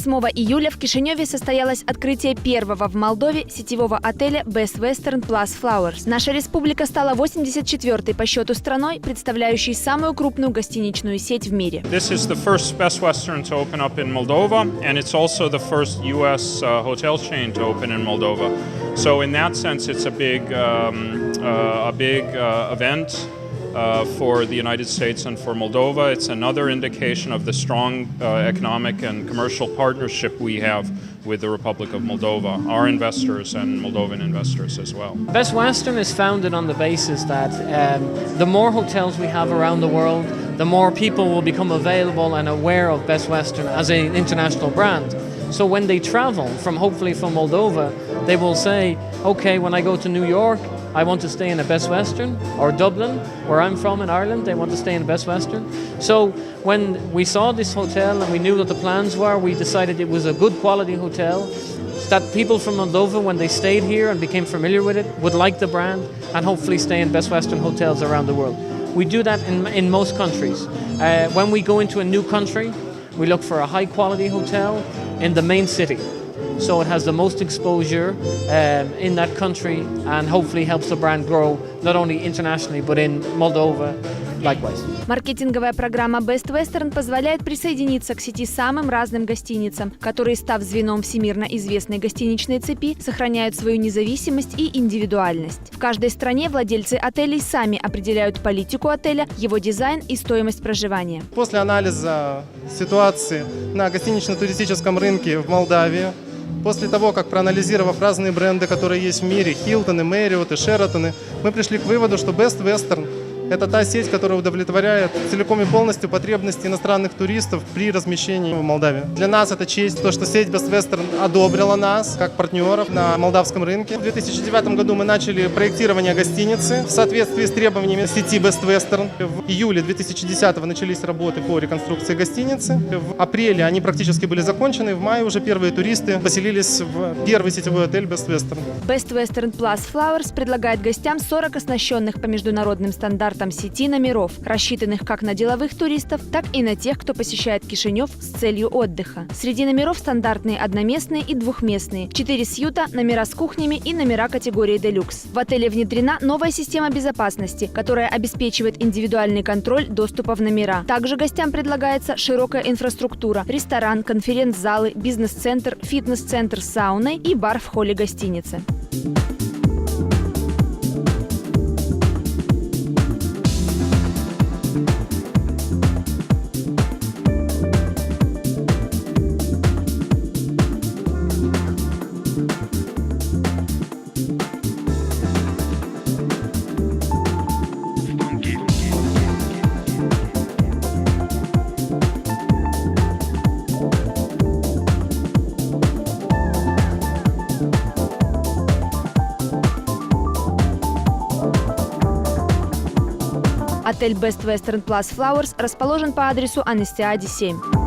8 июля в Кишиневе состоялось открытие первого в Молдове сетевого отеля Best Western Plus Flowers. Наша республика стала 84-й по счету страной, представляющей самую крупную гостиничную сеть в мире. This is the first Best Western to open up in Moldova, and it's also the first U.S. Hotel chain to open in Moldova. So in that sense, it's a big event. For the United States and for Moldova. It's another indication of the strong economic and commercial partnership we have with the Republic of Moldova, our investors and Moldovan investors as well. Best Western is founded on the basis that the more hotels we have around the world, the more people will become available and aware of Best Western as an international brand. So when they travel hopefully from Moldova, they will say, okay, when I go to New York, I want to stay in a Best Western, or Dublin, where I'm from in Ireland, they want to stay in a Best Western. So when we saw this hotel and we knew what the plans were, we decided it was a good quality hotel, that people from Moldova, when they stayed here and became familiar with it, would like the brand and hopefully stay in Best Western hotels around the world. We do that in most countries. When we go into a new country, we look for a high quality hotel in the main city. So it has the most exposure in that country and hopefully helps the brand grow not only internationally but in Moldova likewise. Маркетинговая программа Best Western позволяет присоединиться к сети самым разным гостиницам, которые, став звеном всемирно известной гостиничной цепи, сохраняют свою независимость и индивидуальность. В каждой стране владельцы отелей сами определяют политику отеля, его дизайн и стоимость проживания. После анализа ситуации на гостинично-туристическом рынке в Молдавии, после того, как проанализировав разные бренды, которые есть в мире, Хилтоны, Мэриоты, Шератоны, мы пришли к выводу, что Best Western – это та сеть, которая удовлетворяет целиком и полностью потребности иностранных туристов при размещении в Молдавии. Для нас это честь, то, что сеть Best Western одобрила нас как партнеров на молдавском рынке. В 2009 году мы начали проектирование гостиницы в соответствии с требованиями сети Best Western. В июле 2010 начались работы по реконструкции гостиницы. В апреле они практически были закончены. В мае уже первые туристы поселились в первый сетевой отель Best Western. Best Western Plus Flowers предлагает гостям 40 оснащенных по международным стандартам сети номеров, рассчитанных как на деловых туристов, так и на тех, кто посещает Кишинев с целью отдыха. Среди номеров стандартные одноместные и двухместные, 4 сьюта, номера с кухнями и номера категории делюкс. В отеле внедрена новая система безопасности, которая обеспечивает индивидуальный контроль доступа в номера. Также гостям предлагается широкая инфраструктура, ресторан, конференц-залы, бизнес-центр, фитнес-центр с сауной и бар в холле гостиницы. Отель Best Western Plus Flowers расположен по адресу Анестиади 7.